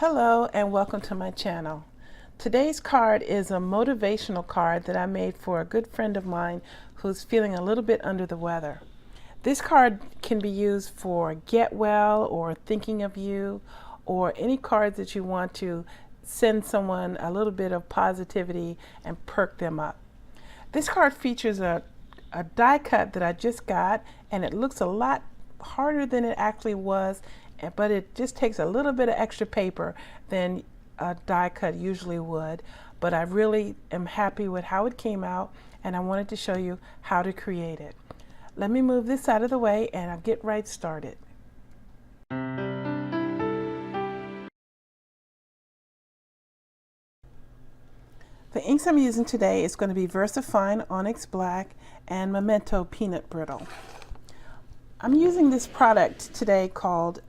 Hello and welcome to my channel. Today's card is a motivational card that I made for a good friend of mine who's feeling a little bit under the weather. This card can be used for get well or thinking of you, or any cards that you want to send someone a little bit of positivity and perk them up. This card features a die cut that I just got, and it looks a lot harder than it actually was, but it just takes a little bit of extra paper than a die cut usually would. But I really am happy with how it came out, and I wanted to show you how to create it. Let me move this out of the way and I'll get right started. The inks I'm using today is going to be Versafine Onyx Black and Memento Peanut Brittle. I'm using this product today called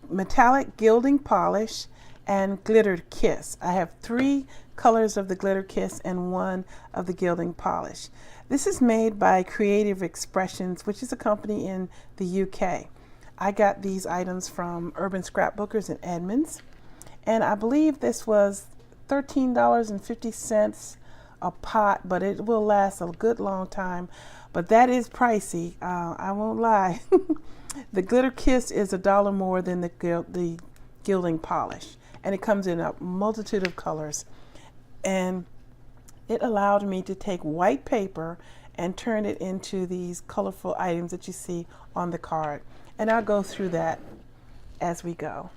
Metallic Gilding Polish and Glitter Kiss. I have 3 colors of the Glitter Kiss and 1 of the Gilding Polish. This is made by Creative Expressions, which is a company in the UK. I got these items from Urban Scrapbookers in Edmonds, and I believe this was $13.50 a pot, but it will last a good long time. But that is pricey, I won't lie. The Glitter Kiss is $1 more than the Gilding Polish, and it comes in a multitude of colors. And it allowed me to take white paper and turn it into these colorful items that you see on the card. And I'll go through that as we go.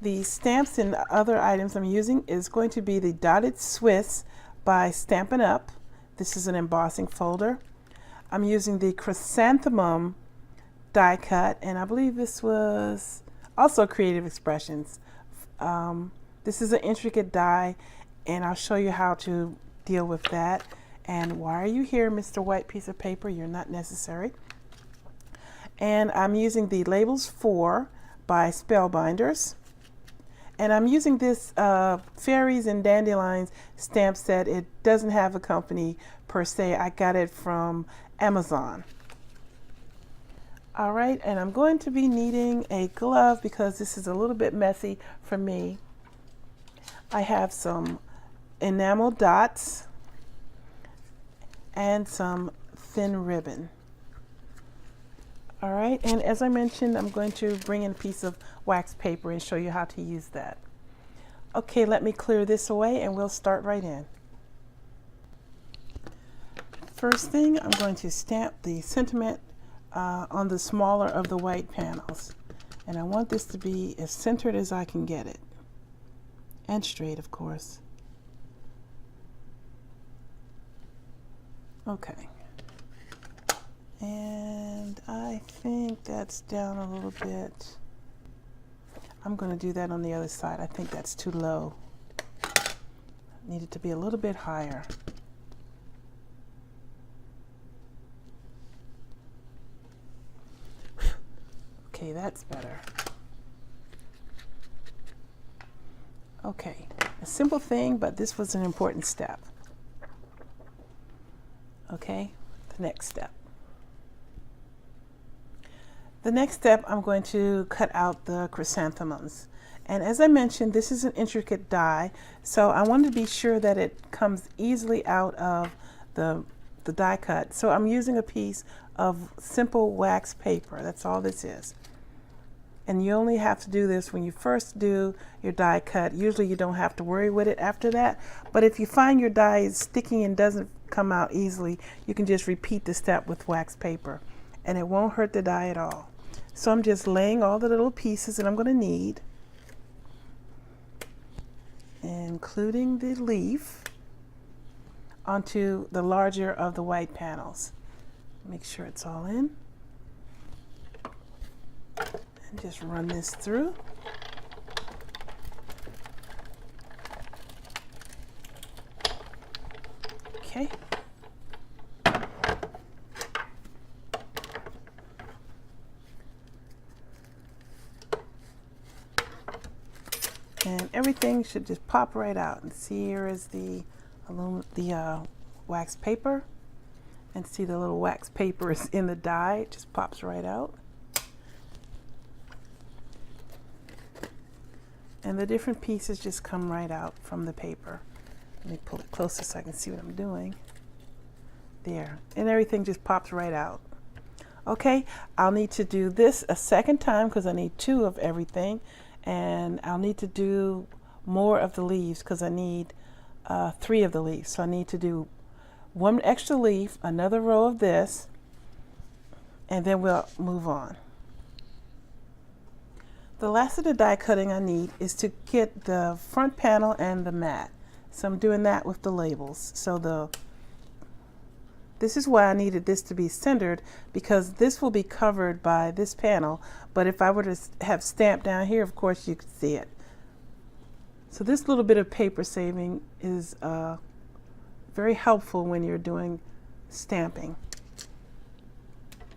The stamps and other items I'm using is going to be the Dotted Swiss by Stampin' Up. This is an embossing folder. I'm using the Chrysanthemum die cut, and I believe this was also Creative Expressions. This is an intricate die, and I'll show you how to deal with that. And why are you here, Mr. White Piece of Paper? You're not necessary. And I'm using the Labels 4 by Spellbinders. And I'm using this Fairies and Dandelions stamp set. It doesn't have a company per se. I got it from Amazon. All right, and I'm going to be needing a glove because this is a little bit messy for me. I have some enamel dots and some thin ribbon. All right, and as I mentioned, I'm going to bring in a piece of wax paper and show you how to use that. Okay, let me clear this away and we'll start right in. First thing, I'm going to stamp the sentiment on the smaller of the white panels. And I want this to be as centered as I can get it. And straight, of course. Okay. And I think that's down a little bit. I'm going to do that on the other side. I think that's too low. Need it to be a little bit higher. Okay, that's better. Okay, a simple thing, but this was an important step. Okay, the next step. The next step, I'm going to cut out the chrysanthemums. And as I mentioned, this is an intricate die, so I wanted to be sure that it comes easily out of the die cut. So I'm using a piece of simple wax paper. That's all this is. And you only have to do this when you first do your die cut. Usually you don't have to worry with it after that. But if you find your die is sticky and doesn't come out easily, you can just repeat the step with wax paper, and it won't hurt the die at all. So I'm just laying all the little pieces that I'm going to need, including the leaf, onto the larger of the white panels. Make sure it's all in. And just run this through. Okay. And everything should just pop right out. And see, here is the wax paper. And see, the little wax paper is in the die. It just pops right out. And the different pieces just come right out from the paper. Let me pull it closer so I can see what I'm doing. There, and everything just pops right out. Okay, I'll need to do this a second time because I need 2 of everything, and I'll need to do more of the leaves because I need 3 of the leaves. So I need to do 1 extra leaf, another row of this, and then we'll move on. The last of the die cutting I need is to get the front panel and the mat. So I'm doing that with the labels. So this is why I needed this to be centered, because this will be covered by this panel, but if I were to have stamped down here, of course you could see it. So this little bit of paper saving is very helpful when you're doing stamping,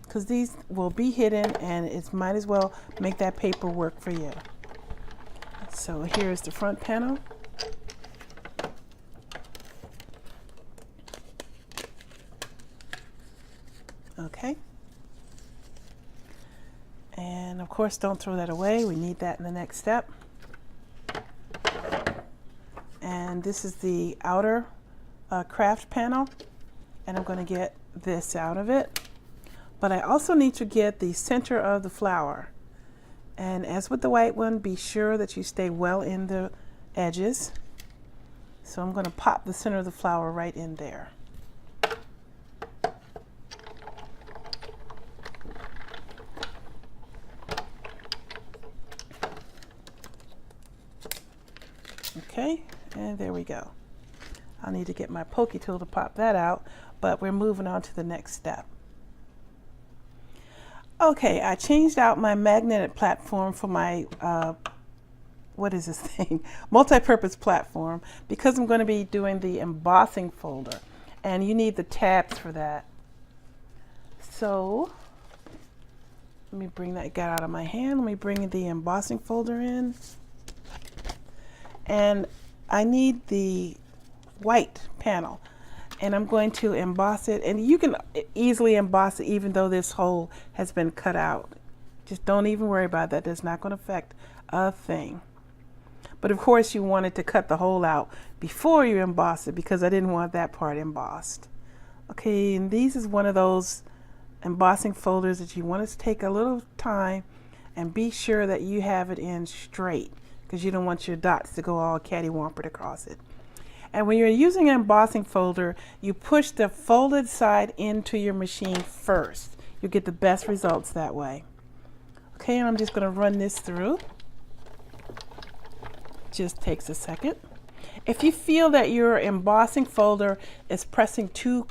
because these will be hidden and it might as well make that paper work for you. So here's the front panel. Okay, and of course don't throw that away, we need that in the next step. And this is the outer kraft panel, and I'm going to get this out of it, but I also need to get the center of the flower, and as with the white one, be sure that you stay well in the edges. So I'm going to pop the center of the flower right in there. Okay, and there we go. I'll need to get my pokey tool to pop that out, but we're moving on to the next step. Okay, I changed out my magnetic platform for my, what is this thing? Multi-purpose platform, because I'm going to be doing the embossing folder, and you need the tabs for that. So, let me bring that guy out of my hand. Let me bring the embossing folder in. And I need the white panel, and I'm going to emboss it, and you can easily emboss it even though this hole has been cut out. Just don't even worry about that. That's not going to affect a thing. But of course you wanted to cut the hole out before you emboss it, because I didn't want that part embossed. Okay, and these is one of those embossing folders that you want to take a little time and be sure that you have it in straight, because you don't want your dots to go all catty-wampered across it. And when you're using an embossing folder, you push the folded side into your machine first. You'll get the best results that way. Okay, and I'm just going to run this through. Just takes a second. If you feel that your embossing folder is pressing too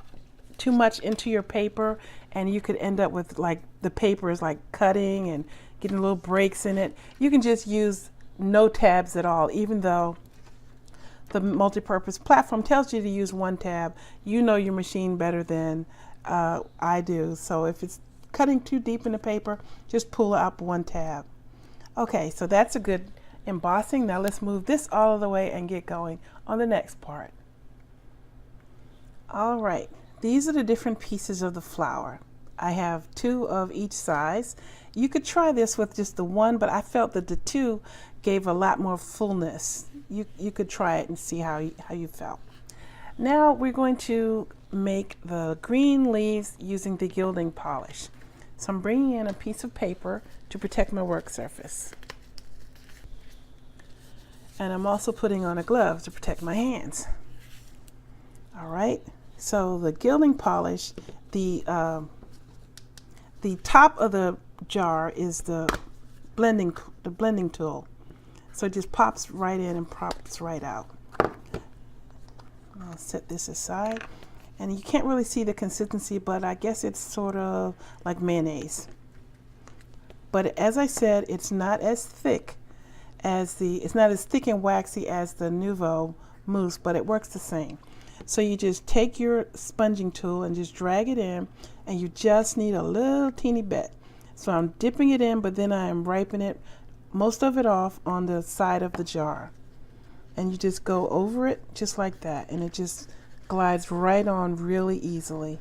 much into your paper, and you could end up with like the paper is like cutting and getting little breaks in it, you can just use no tabs at all, even though the multi-purpose platform tells you to use 1 tab. You know your machine better than I do, so if it's cutting too deep in the paper, just pull out 1 tab. Okay, so that's a good embossing. Now let's move this all of the way and get going on the next part. All right, these are the different pieces of the flower. I have 2 of each size. You could try this with just the 1, but I felt that the 2 gave a lot more fullness. You could try it and see how you felt. Now we're going to make the green leaves using the gilding polish. So I'm bringing in a piece of paper to protect my work surface. And I'm also putting on a glove to protect my hands. All right, so the gilding polish, the top of the jar is the blending tool. So it just pops right in and pops right out. I'll set this aside. And you can't really see the consistency, but I guess it's sort of like mayonnaise. But as I said, it's not as thick as it's not as thick and waxy as the Nouveau mousse, but it works the same. So you just take your sponging tool and just drag it in, and you just need a little teeny bit. So I'm dipping it in, but then I am wiping it, most of it off on the side of the jar. And you just go over it just like that, and it just glides right on really easily.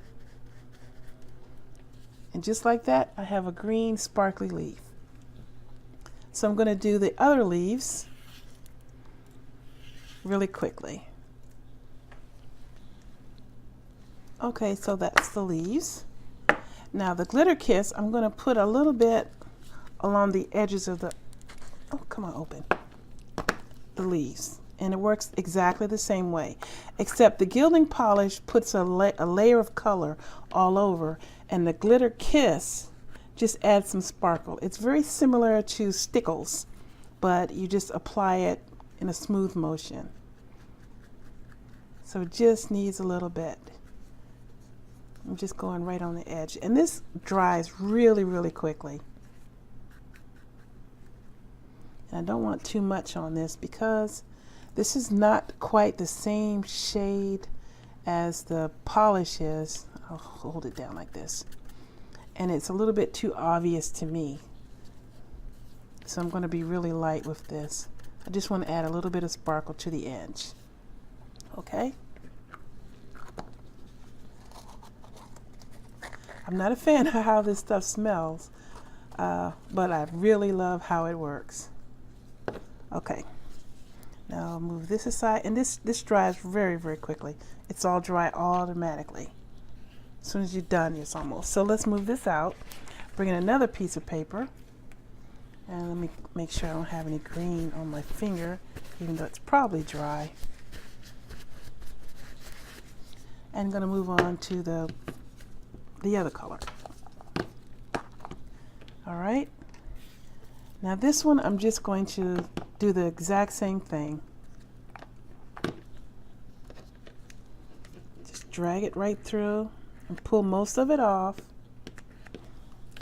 And just like that, I have a green sparkly leaf. So I'm going to do the other leaves. really quickly. Okay, so that's the leaves. Now the glitter kiss, I'm going to put a little bit along the edges of the, oh come on, open, the leaves. And it works exactly the same way, except the gilding polish puts a layer of color all over, and the glitter kiss just adds some sparkle. It's very similar to stickles, but you just apply it in a smooth motion. So it just needs a little bit. I'm just going right on the edge, and this dries really, really quickly. And I don't want too much on this because this is not quite the same shade as the polish is. I'll hold it down like this. And it's a little bit too obvious to me. So I'm going to be really light with this. I just want to add a little bit of sparkle to the edge. Okay? I'm not a fan of how this stuff smells, but I really love how it works. Okay. Now I'll move this aside, and this dries very, very quickly. It's all dry automatically. As soon as you're done, it's almost. So let's move this out. Bring in another piece of paper, and let me make sure I don't have any green on my finger, even though it's probably dry. And I'm going to move on to the other color. All right. Now this one, I'm just going to do the exact same thing. Just drag it right through and pull most of it off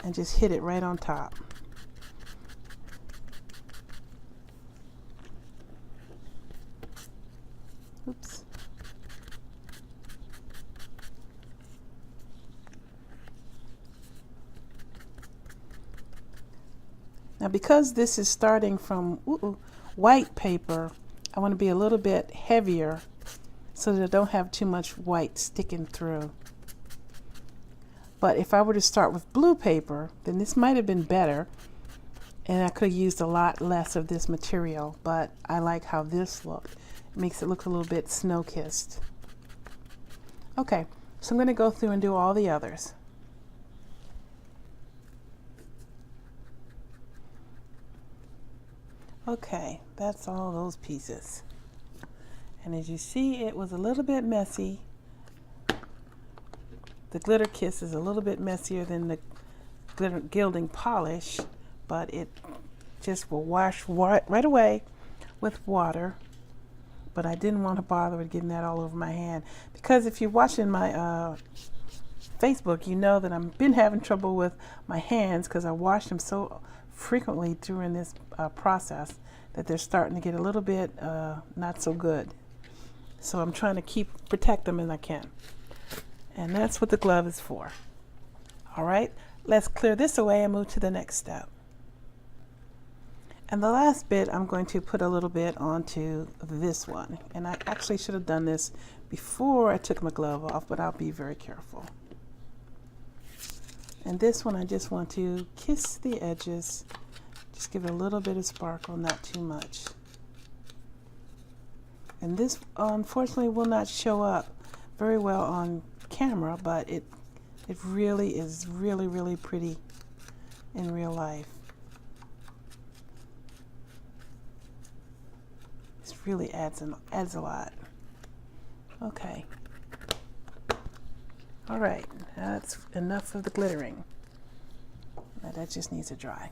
and just hit it right on top. Oops. Now because this is starting from white paper, I want to be a little bit heavier so that I don't have too much white sticking through. But if I were to start with blue paper, then this might have been better, and I could have used a lot less of this material, but I like how this looked. It makes it look a little bit snow-kissed. Okay, so I'm going to go through and do all the others. Okay, that's all those pieces. And as you see, it was a little bit messy. The glitter kiss is a little bit messier than the glitter gilding polish, but it just will wash right away with water. But I didn't want to bother with getting that all over my hand, because if you're watching my Facebook, you know that I've been having trouble with my hands because I wash them so frequently during this process that they're starting to get a little bit not so good. So I'm trying to protect them as I can. And that's what the glove is for. All right, let's clear this away and move to the next step. And the last bit, I'm going to put a little bit onto this one. And I actually should have done this before I took my glove off, but I'll be very careful. And this one, I just want to kiss the edges. Just give it a little bit of sparkle, not too much. And this, unfortunately, will not show up very well on camera, but it really is really pretty in real life. This really adds a lot. Okay. All right, that's enough of the glittering. Now that just needs to dry.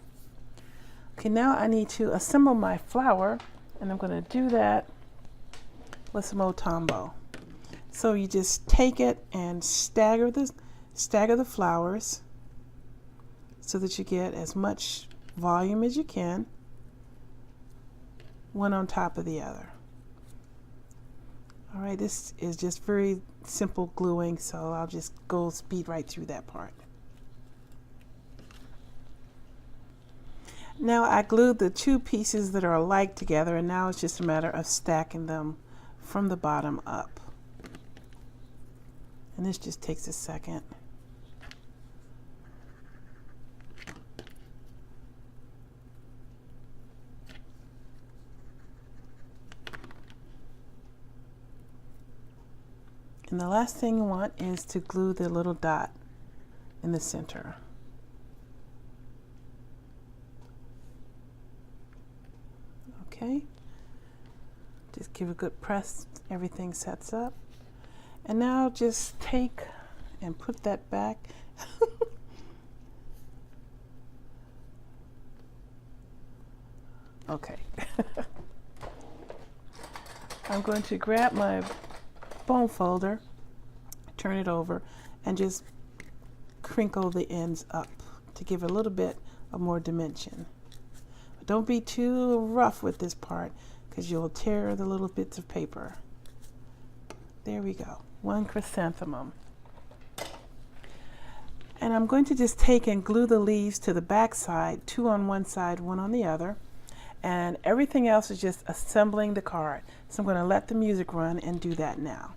Okay, now I need to assemble my flower, and I'm going to do that with some old Tombow. So you just take it and stagger the flowers so that you get as much volume as you can, one on top of the other. All right, this is just very simple gluing, so I'll just speed right through that part. Now I glued the two pieces that are alike together, and now it's just a matter of stacking them from the bottom up. And this just takes a second. And the last thing you want is to glue the little dot in the center. Okay, just give a good press, everything sets up. And now just take and put that back. Okay. I'm going to grab my bone folder, turn it over, and just crinkle the ends up to give a little bit of more dimension. Don't be too rough with this part because you'll tear the little bits of paper. There we go, one chrysanthemum. And I'm going to just take and glue the leaves to the back side, 2 on one side, 1 on the other. And everything else is just assembling the card. So I'm going to let the music run and do that now.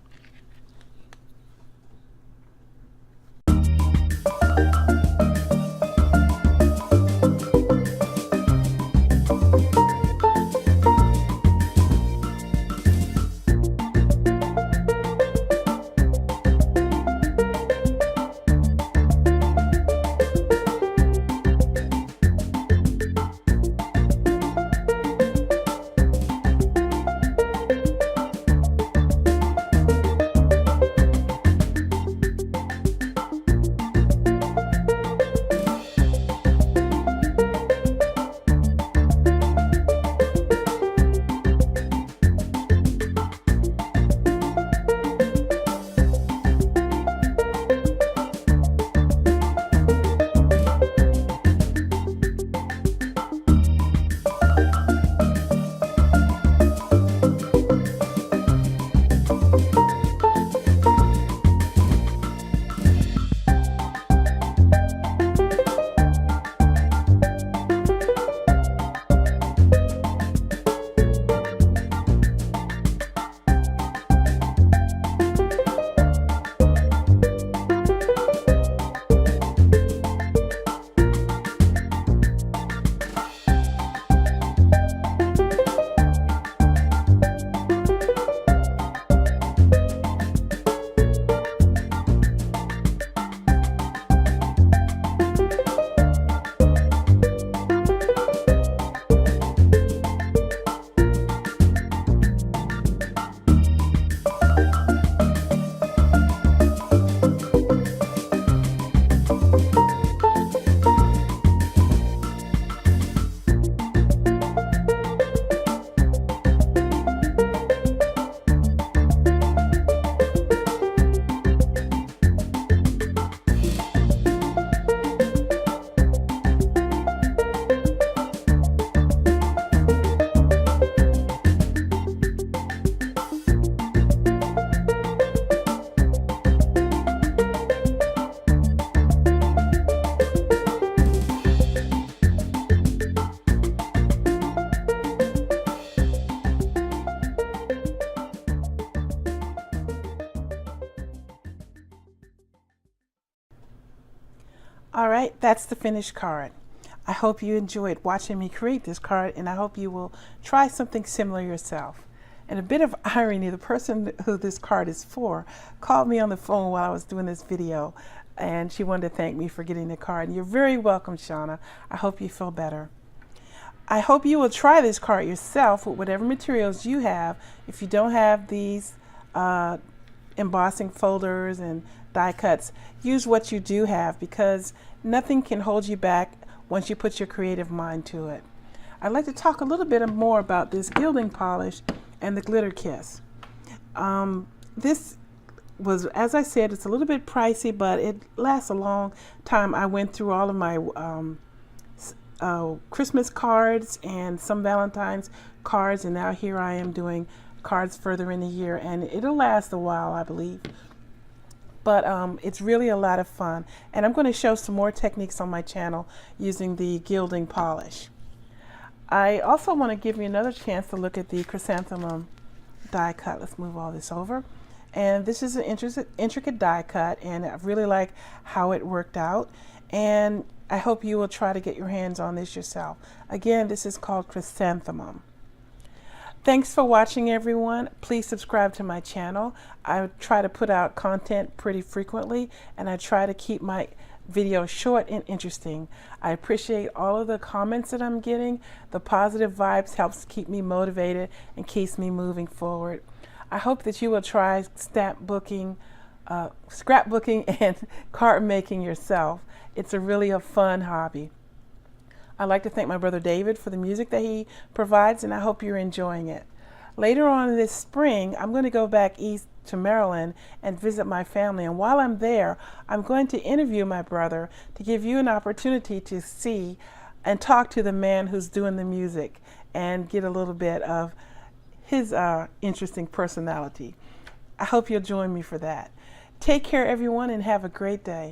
All right, that's the finished card. I hope you enjoyed watching me create this card, and I hope you will try something similar yourself. And a bit of irony, the person who this card is for called me on the phone while I was doing this video, and she wanted to thank me for getting the card. And you're very welcome, Shauna. I hope you feel better. I hope you will try this card yourself with whatever materials you have. If you don't have these embossing folders and die cuts, use what you do have, because nothing can hold you back once you put your creative mind to it. I'd like to talk a little bit more about this gilding polish and the glitter kiss. This was, as I said, it's a little bit pricey, but it lasts a long time. I went through all of my Christmas cards and some Valentine's cards, and now here I am doing cards further in the year, and it'll last a while, I believe. But it's really a lot of fun, and I'm going to show some more techniques on my channel using the gilding polish. I also want to give you another chance to look at the chrysanthemum die cut. Let's move all this over. And this is an intricate die cut, and I really like how it worked out, and I hope you will try to get your hands on this yourself. Again, this is called chrysanthemum. Thanks for watching, everyone. Please subscribe to my channel. I try to put out content pretty frequently, and I try to keep my videos short and interesting. I appreciate all of the comments that I'm getting. The positive vibes helps keep me motivated and keeps me moving forward. I hope that you will try scrapbooking and card making yourself. It's really a fun hobby. I'd like to thank my brother David for the music that he provides, and I hope you're enjoying it. Later on this spring, I'm going to go back east to Maryland and visit my family, and while I'm there, I'm going to interview my brother to give you an opportunity to see and talk to the man who's doing the music and get a little bit of his interesting personality. I hope you'll join me for that. Take care, everyone, and have a great day.